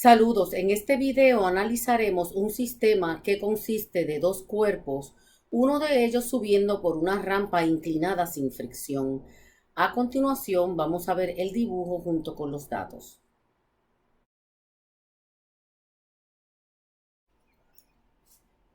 Saludos, en este video analizaremos un sistema que consiste de dos cuerpos, uno de ellos subiendo por una rampa inclinada sin fricción. A continuación vamos a ver el dibujo junto con los datos.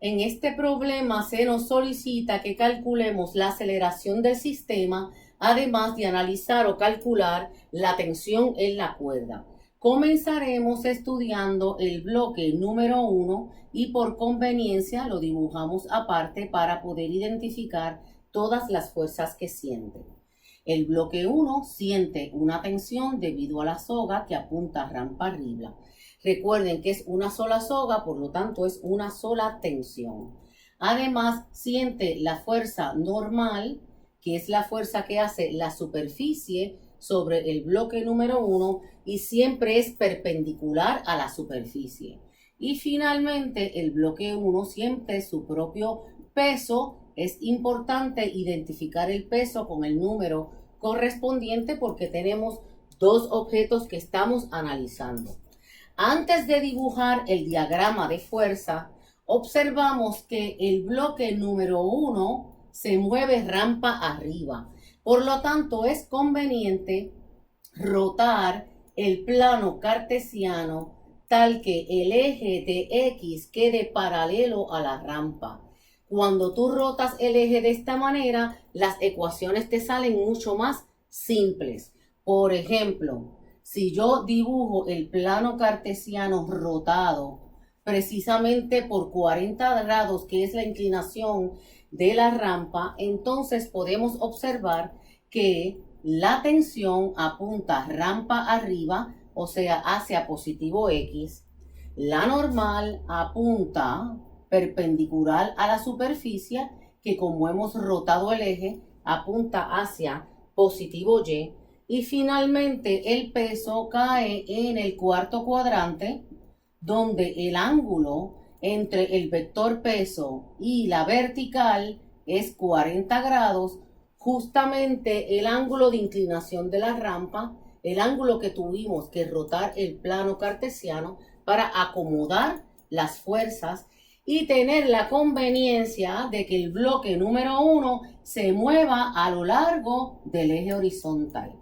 En este problema se nos solicita que calculemos la aceleración del sistema, además de analizar o calcular la tensión en la cuerda. Comenzaremos estudiando el bloque número 1 y por conveniencia lo dibujamos aparte para poder identificar todas las fuerzas que siente. El bloque 1 siente una tensión debido a la soga que apunta rampa arriba. Recuerden que es una sola soga, por lo tanto es una sola tensión. Además, siente la fuerza normal, que es la fuerza que hace la superficie sobre el bloque número 1 y siempre es perpendicular a la superficie. Y finalmente, el bloque 1 siente su propio peso. Es importante identificar el peso con el número correspondiente porque tenemos dos objetos que estamos analizando. Antes de dibujar el diagrama de fuerza, observamos que el bloque número 1 se mueve rampa arriba. Por lo tanto, es conveniente rotar el plano cartesiano tal que el eje de X quede paralelo a la rampa. Cuando tú rotas el eje de esta manera, las ecuaciones te salen mucho más simples. Por ejemplo, si yo dibujo el plano cartesiano rotado precisamente por 40 grados, que es la inclinación de la rampa, entonces podemos observar que la tensión apunta rampa arriba, o sea, hacia positivo X. La normal apunta perpendicular a la superficie, que como hemos rotado el eje, apunta hacia positivo Y. Y finalmente el peso cae en el cuarto cuadrante, donde el ángulo entre el vector peso y la vertical es 40 grados, justamente el ángulo de inclinación de la rampa, el ángulo que tuvimos que rotar el plano cartesiano para acomodar las fuerzas y tener la conveniencia de que el bloque número 1 se mueva a lo largo del eje horizontal.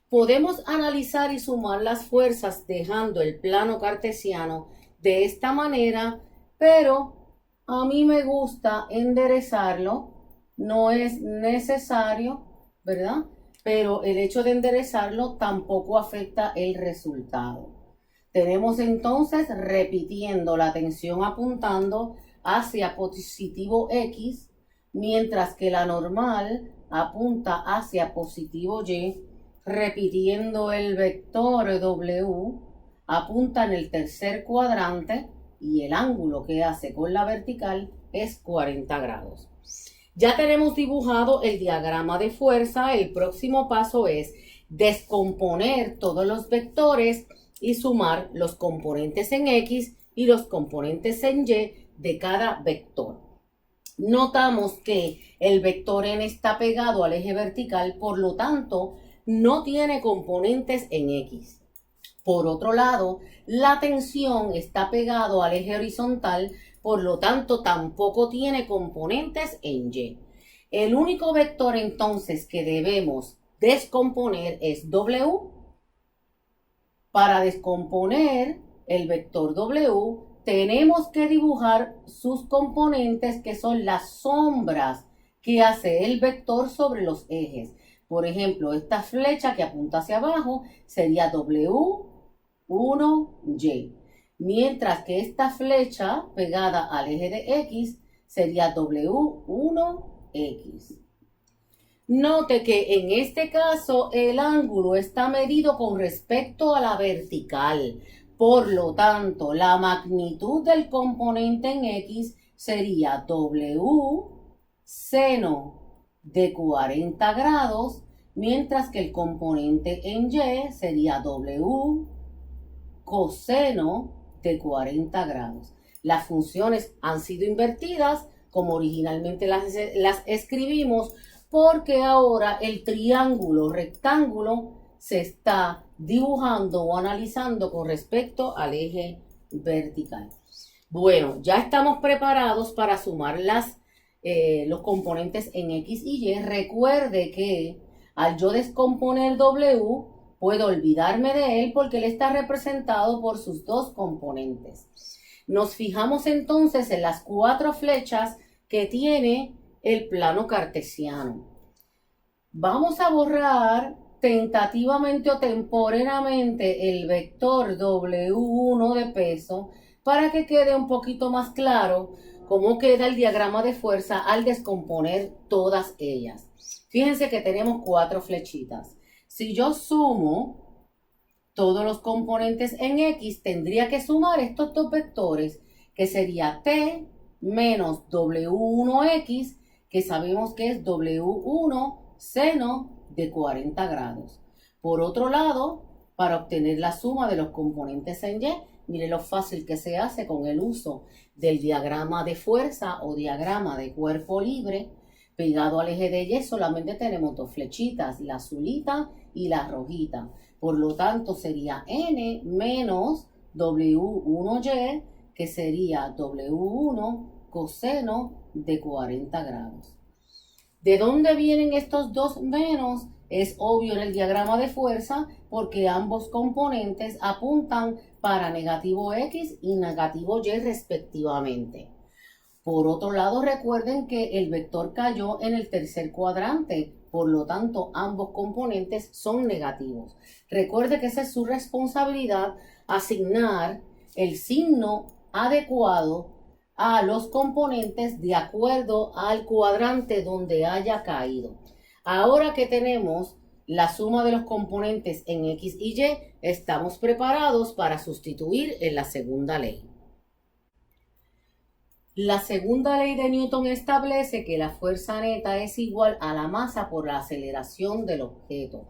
Podemos analizar y sumar las fuerzas dejando el plano cartesiano de esta manera, pero a mí me gusta enderezarlo. No es necesario, ¿verdad? Pero el hecho de enderezarlo tampoco afecta el resultado. Tenemos entonces repitiendo la tensión apuntando hacia positivo X, mientras que la normal apunta hacia positivo Y. Repitiendo el vector W, apunta en el tercer cuadrante y el ángulo que hace con la vertical es 40 grados. Ya tenemos dibujado el diagrama de fuerza. El próximo paso es descomponer todos los vectores y sumar los componentes en X y los componentes en Y de cada vector. Notamos que el vector N está pegado al eje vertical, por lo tanto, no tiene componentes en X. Por otro lado, la tensión está pegado al eje horizontal, por lo tanto, tampoco tiene componentes en Y. El único vector entonces que debemos descomponer es W. Para descomponer el vector W, tenemos que dibujar sus componentes, que son las sombras que hace el vector sobre los ejes. Por ejemplo, esta flecha que apunta hacia abajo sería W1Y, mientras que esta flecha pegada al eje de X sería W1X. Note que en este caso el ángulo está medido con respecto a la vertical. Por lo tanto, la magnitud del componente en X sería W seno de 40 grados, mientras que el componente en Y sería W coseno de 40 grados. Las funciones han sido invertidas como originalmente las escribimos, porque ahora el triángulo rectángulo se está dibujando o analizando con respecto al eje vertical. Bueno, ya estamos preparados para sumar los componentes en X y Y. Recuerde que al yo descomponer W, puedo olvidarme de él porque él está representado por sus dos componentes. Nos fijamos entonces en las 4 flechas que tiene el plano cartesiano. Vamos a borrar tentativamente o temporalmente el vector W1 de peso para que quede un poquito más claro cómo queda el diagrama de fuerza al descomponer todas ellas. Fíjense que tenemos 4 flechitas. Si yo sumo todos los componentes en X, tendría que sumar estos dos vectores, que sería T menos W1X, que sabemos que es W1 seno de 40 grados. Por otro lado, para obtener la suma de los componentes en Y, mire lo fácil que se hace con el uso del diagrama de fuerza o diagrama de cuerpo libre. Pegado al eje de Y solamente tenemos 2 flechitas, la azulita y la rojita. Por lo tanto, sería N menos W1Y, que sería W1 coseno de 40 grados. ¿De dónde vienen estos dos menos? Es obvio en el diagrama de fuerza porque ambos componentes apuntan para negativo X y negativo Y respectivamente. Por otro lado, recuerden que el vector cayó en el tercer cuadrante, por lo tanto, ambos componentes son negativos. Recuerde que esa es su responsabilidad, asignar el signo adecuado a los componentes de acuerdo al cuadrante donde haya caído. Ahora que tenemos la suma de los componentes en X y Y, estamos preparados para sustituir en la segunda ley. La segunda ley de Newton establece que la fuerza neta es igual a la masa por la aceleración del objeto.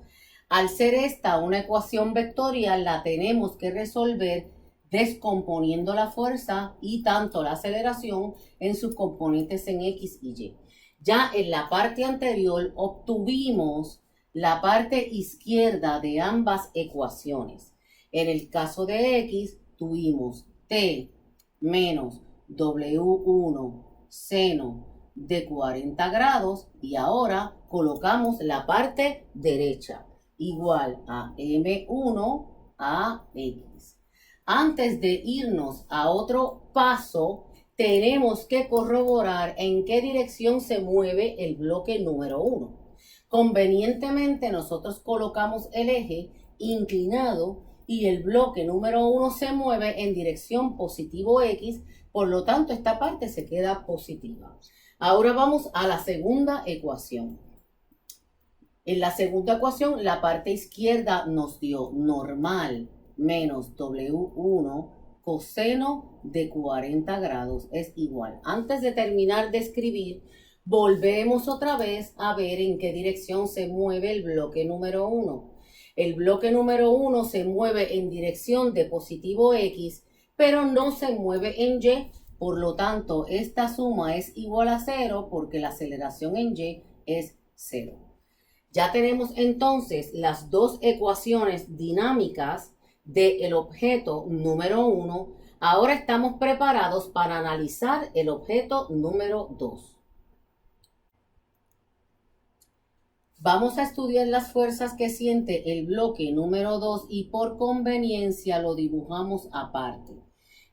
Al ser esta una ecuación vectorial, la tenemos que resolver descomponiendo la fuerza y tanto la aceleración en sus componentes en X y Y. Ya en la parte anterior obtuvimos la parte izquierda de ambas ecuaciones. En el caso de X tuvimos T menos W1 seno de 40 grados y ahora colocamos la parte derecha igual a M1 a X. Antes de irnos a otro paso, tenemos que corroborar en qué dirección se mueve el bloque número 1. Convenientemente nosotros colocamos el eje inclinado y el bloque número 1 se mueve en dirección positivo X, por lo tanto esta parte se queda positiva. Ahora vamos a la segunda ecuación. En la segunda ecuación la parte izquierda nos dio normal menos W1 coseno de 40 grados es igual. Antes de terminar de escribir, volvemos otra vez a ver en qué dirección se mueve el bloque número 1. El bloque número 1 se mueve en dirección de positivo X, pero no se mueve en Y. Por lo tanto, esta suma es igual a 0 porque la aceleración en Y es 0. Ya tenemos entonces las dos ecuaciones dinámicas del objeto número 1. Ahora estamos preparados para analizar el objeto número 2. Vamos a estudiar las fuerzas que siente el bloque número 2 y por conveniencia lo dibujamos aparte.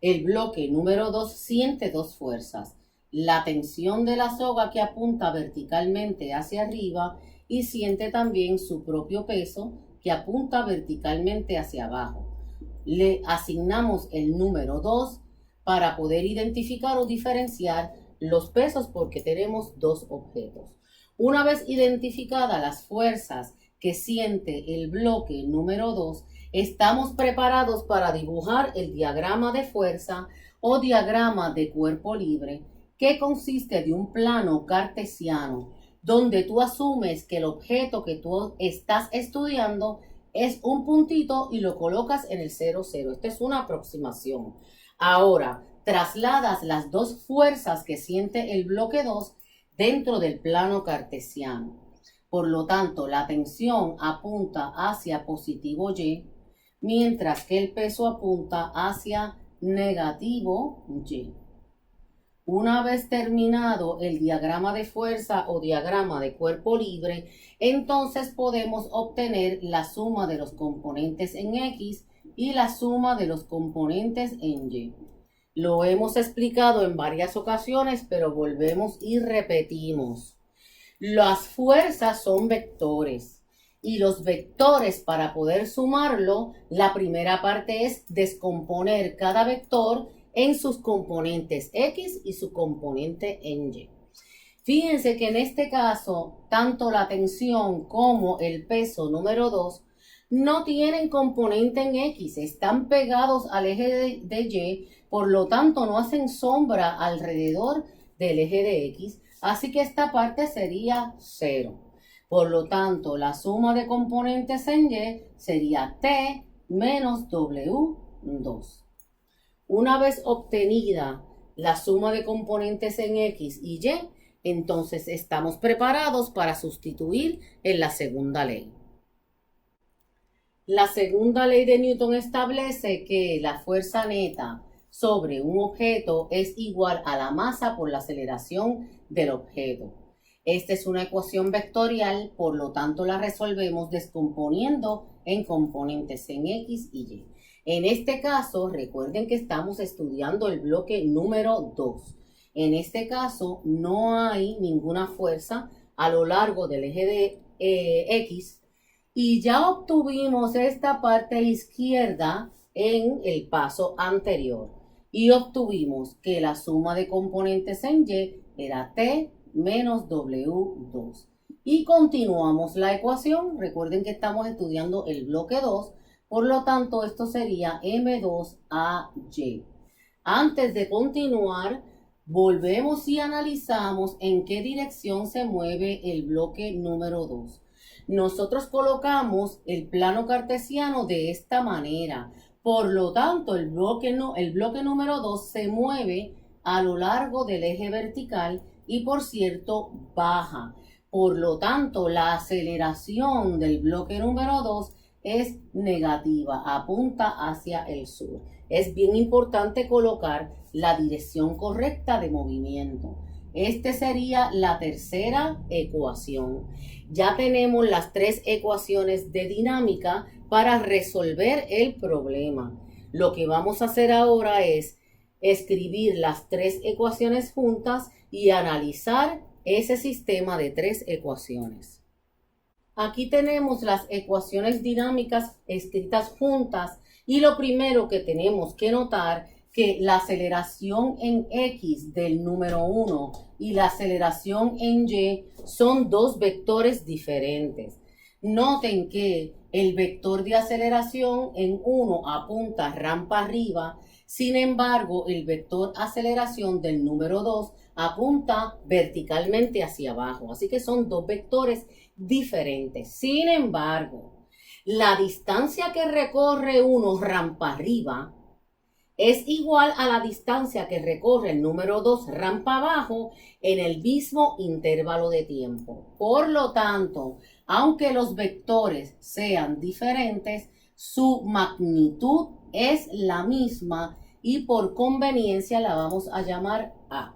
El bloque número 2 siente dos fuerzas, la tensión de la soga que apunta verticalmente hacia arriba y siente también su propio peso que apunta verticalmente hacia abajo. Le asignamos el número 2 para poder identificar o diferenciar los pesos porque tenemos dos objetos. Una vez identificadas las fuerzas que siente el bloque número 2, estamos preparados para dibujar el diagrama de fuerza o diagrama de cuerpo libre, que consiste de un plano cartesiano, donde tú asumes que el objeto que tú estás estudiando es un puntito y lo colocas en el 0, 0. Esta es una aproximación. Ahora, trasladas las dos fuerzas que siente el bloque 2 dentro del plano cartesiano. Por lo tanto, la tensión apunta hacia positivo Y, mientras que el peso apunta hacia negativo Y. Una vez terminado el diagrama de fuerza o diagrama de cuerpo libre, entonces podemos obtener la suma de los componentes en X y la suma de los componentes en Y. Lo hemos explicado en varias ocasiones, pero volvemos y repetimos. Las fuerzas son vectores y los vectores, para poder sumarlo, la primera parte es descomponer cada vector en sus componentes X y su componente en Y. Fíjense que en este caso, tanto la tensión como el peso número 2 no tienen componente en X, están pegados al eje de Y, por lo tanto no hacen sombra alrededor del eje de X, así que esta parte sería 0. Por lo tanto, la suma de componentes en Y sería T menos W2. Una vez obtenida la suma de componentes en X y Y, entonces estamos preparados para sustituir en la segunda ley. La segunda ley de Newton establece que la fuerza neta sobre un objeto es igual a la masa por la aceleración del objeto. Esta es una ecuación vectorial, por lo tanto la resolvemos descomponiendo en componentes en X y Y. En este caso, recuerden que estamos estudiando el bloque número 2. En este caso, no hay ninguna fuerza a lo largo del eje de X y ya obtuvimos esta parte izquierda en el paso anterior y obtuvimos que la suma de componentes en Y era T menos W2. Y continuamos la ecuación. Recuerden que estamos estudiando el bloque 2. Por lo tanto, esto sería M2AY. Antes de continuar, volvemos y analizamos en qué dirección se mueve el bloque número 2. Nosotros colocamos el plano cartesiano de esta manera. Por lo tanto, el bloque número 2 se mueve a lo largo del eje vertical y, por cierto, baja. Por lo tanto, la aceleración del bloque número 2 es negativa, apunta hacia el sur. Es bien importante colocar la dirección correcta de movimiento. Esta sería la tercera ecuación. Ya tenemos las tres ecuaciones de dinámica para resolver el problema. Lo que vamos a hacer ahora es escribir las tres ecuaciones juntas y analizar ese sistema de tres ecuaciones. Aquí tenemos las ecuaciones dinámicas escritas juntas y lo primero que tenemos que notar que la aceleración en X del número 1 y la aceleración en Y son dos vectores diferentes. Noten que el vector de aceleración en 1 apunta rampa arriba, sin embargo el vector aceleración del número 2 apunta verticalmente hacia abajo. Así que son dos vectores diferentes. Sin embargo, la distancia que recorre uno rampa arriba es igual a la distancia que recorre el número 2 rampa abajo en el mismo intervalo de tiempo. Por lo tanto, aunque los vectores sean diferentes, su magnitud es la misma y por conveniencia la vamos a llamar A.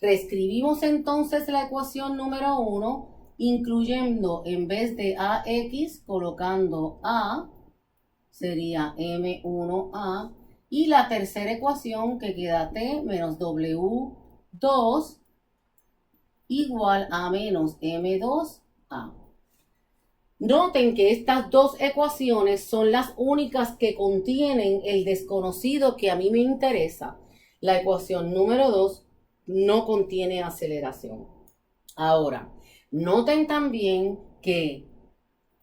Reescribimos entonces la ecuación número 1, incluyendo en vez de AX, colocando A, sería M1A, y la tercera ecuación que queda T menos W2 igual a menos M2A. Noten que estas dos ecuaciones son las únicas que contienen el desconocido que a mí me interesa. La ecuación número 2 no contiene aceleración. Ahora, noten también que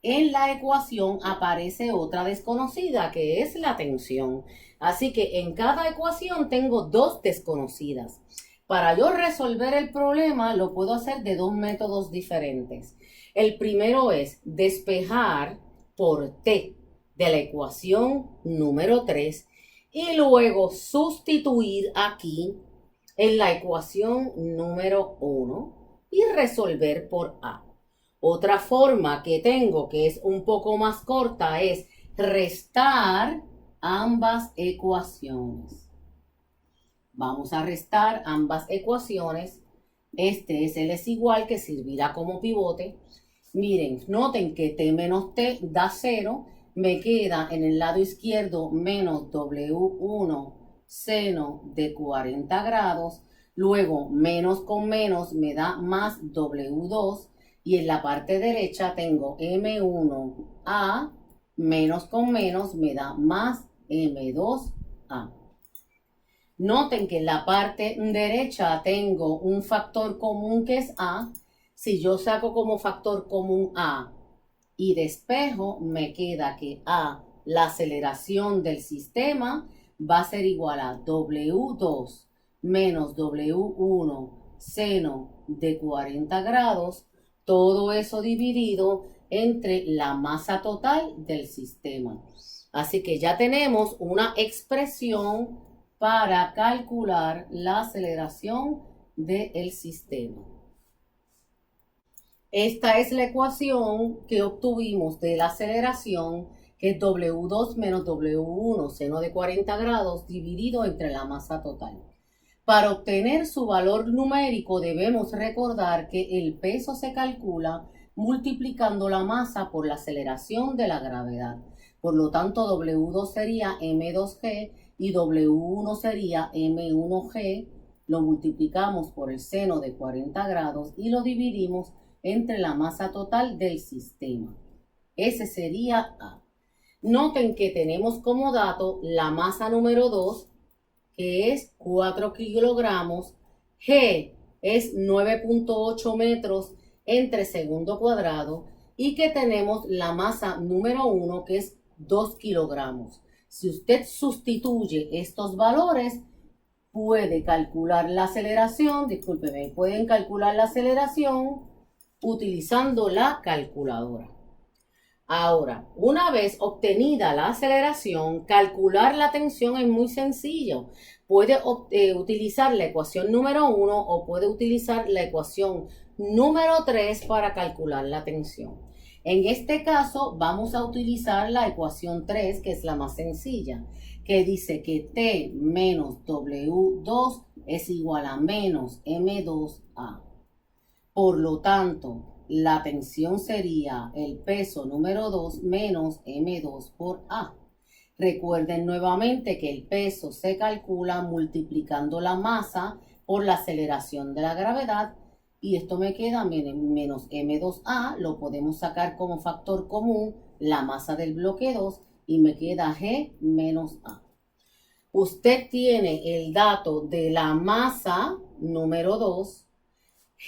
en la ecuación aparece otra desconocida, que es la tensión. Así que en cada ecuación tengo dos desconocidas. Para yo resolver el problema lo puedo hacer de dos métodos diferentes. El primero es despejar por T de la ecuación número 3 y luego sustituir aquí en la ecuación número 1 y resolver por A. Otra forma que tengo, que es un poco más corta, es restar ambas ecuaciones. Vamos a restar ambas ecuaciones. Este es el es igual, que servirá como pivote. Miren, noten que t menos t da 0. Me queda en el lado izquierdo menos W1 seno de 40 grados. Luego, menos con menos me da más W2. Y en la parte derecha tengo M1A, menos con menos me da más M2A. Noten que en la parte derecha tengo un factor común que es A. Si yo saco como factor común A y despejo, me queda que A, la aceleración del sistema, va a ser igual a W2 menos W1 seno de 40 grados. Todo eso dividido entre la masa total del sistema. Así que ya tenemos una expresión para calcular la aceleración del sistema. Esta es la ecuación que obtuvimos de la aceleración, que es W2 menos W1 seno de 40 grados dividido entre la masa total. Para obtener su valor numérico debemos recordar que el peso se calcula multiplicando la masa por la aceleración de la gravedad. Por lo tanto, W2 sería M2G y W1 sería M1G. Lo multiplicamos por el seno de 40 grados y lo dividimos entre la masa total del sistema. Ese sería A. Noten que tenemos como dato la masa número 2, que es 4 kilogramos, G es 9.8 metros entre segundo cuadrado y que tenemos la masa número 1, que es 2 kilogramos. Si usted sustituye estos valores, puede calcular la aceleración, pueden calcular la aceleración utilizando la calculadora. Ahora, una vez obtenida la aceleración, calcular la tensión es muy sencillo. Puede utilizar la ecuación número 1 o puede utilizar la ecuación número 3 para calcular la tensión. En este caso, vamos a utilizar la ecuación 3, que es la más sencilla, que dice que T menos W2 es igual a menos M2A. Por lo tanto, la tensión sería el peso número 2 menos M2 por A. Recuerden nuevamente que el peso se calcula multiplicando la masa por la aceleración de la gravedad. Y esto me queda menos M2A, lo podemos sacar como factor común, la masa del bloque 2, y me queda G menos A. Usted tiene el dato de la masa número 2,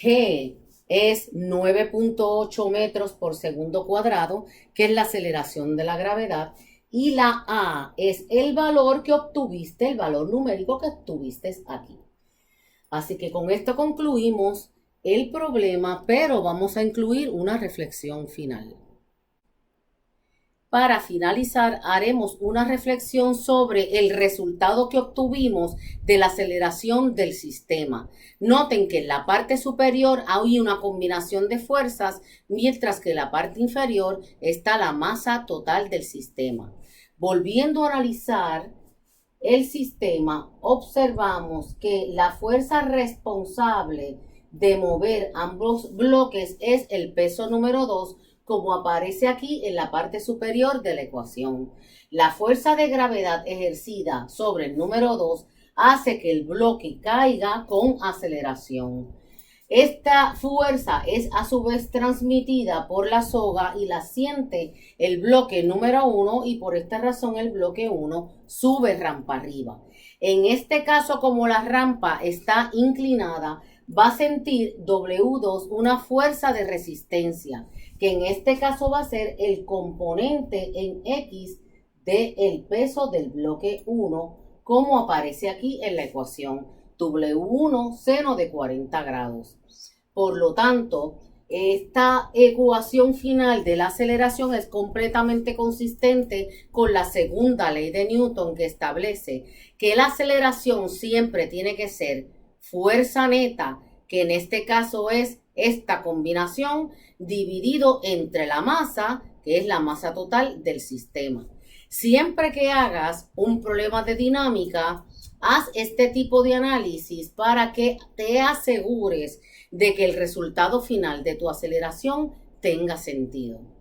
G es 9.8 metros por segundo cuadrado, que es la aceleración de la gravedad, y la A es el valor que obtuviste, el valor numérico que obtuviste aquí. Así que con esto concluimos el problema, pero vamos a incluir una reflexión final. Para finalizar, haremos una reflexión sobre el resultado que obtuvimos de la aceleración del sistema. Noten que en la parte superior hay una combinación de fuerzas, mientras que en la parte inferior está la masa total del sistema. Volviendo a analizar el sistema, observamos que la fuerza responsable de mover ambos bloques es el peso número 2, como aparece aquí en la parte superior de la ecuación. La fuerza de gravedad ejercida sobre el número 2 hace que el bloque caiga con aceleración. Esta fuerza es a su vez transmitida por la soga y la siente el bloque número 1 y por esta razón el bloque 1 sube rampa arriba. En este caso, como la rampa está inclinada, va a sentir W2 una fuerza de resistencia, que en este caso va a ser el componente en X del peso del bloque 1, como aparece aquí en la ecuación, W1 seno de 40 grados. Por lo tanto, esta ecuación final de la aceleración es completamente consistente con la segunda ley de Newton, que establece que la aceleración siempre tiene que ser fuerza neta, que en este caso es esta combinación dividido entre la masa, que es la masa total del sistema. Siempre que hagas un problema de dinámica, haz este tipo de análisis para que te asegures de que el resultado final de tu aceleración tenga sentido.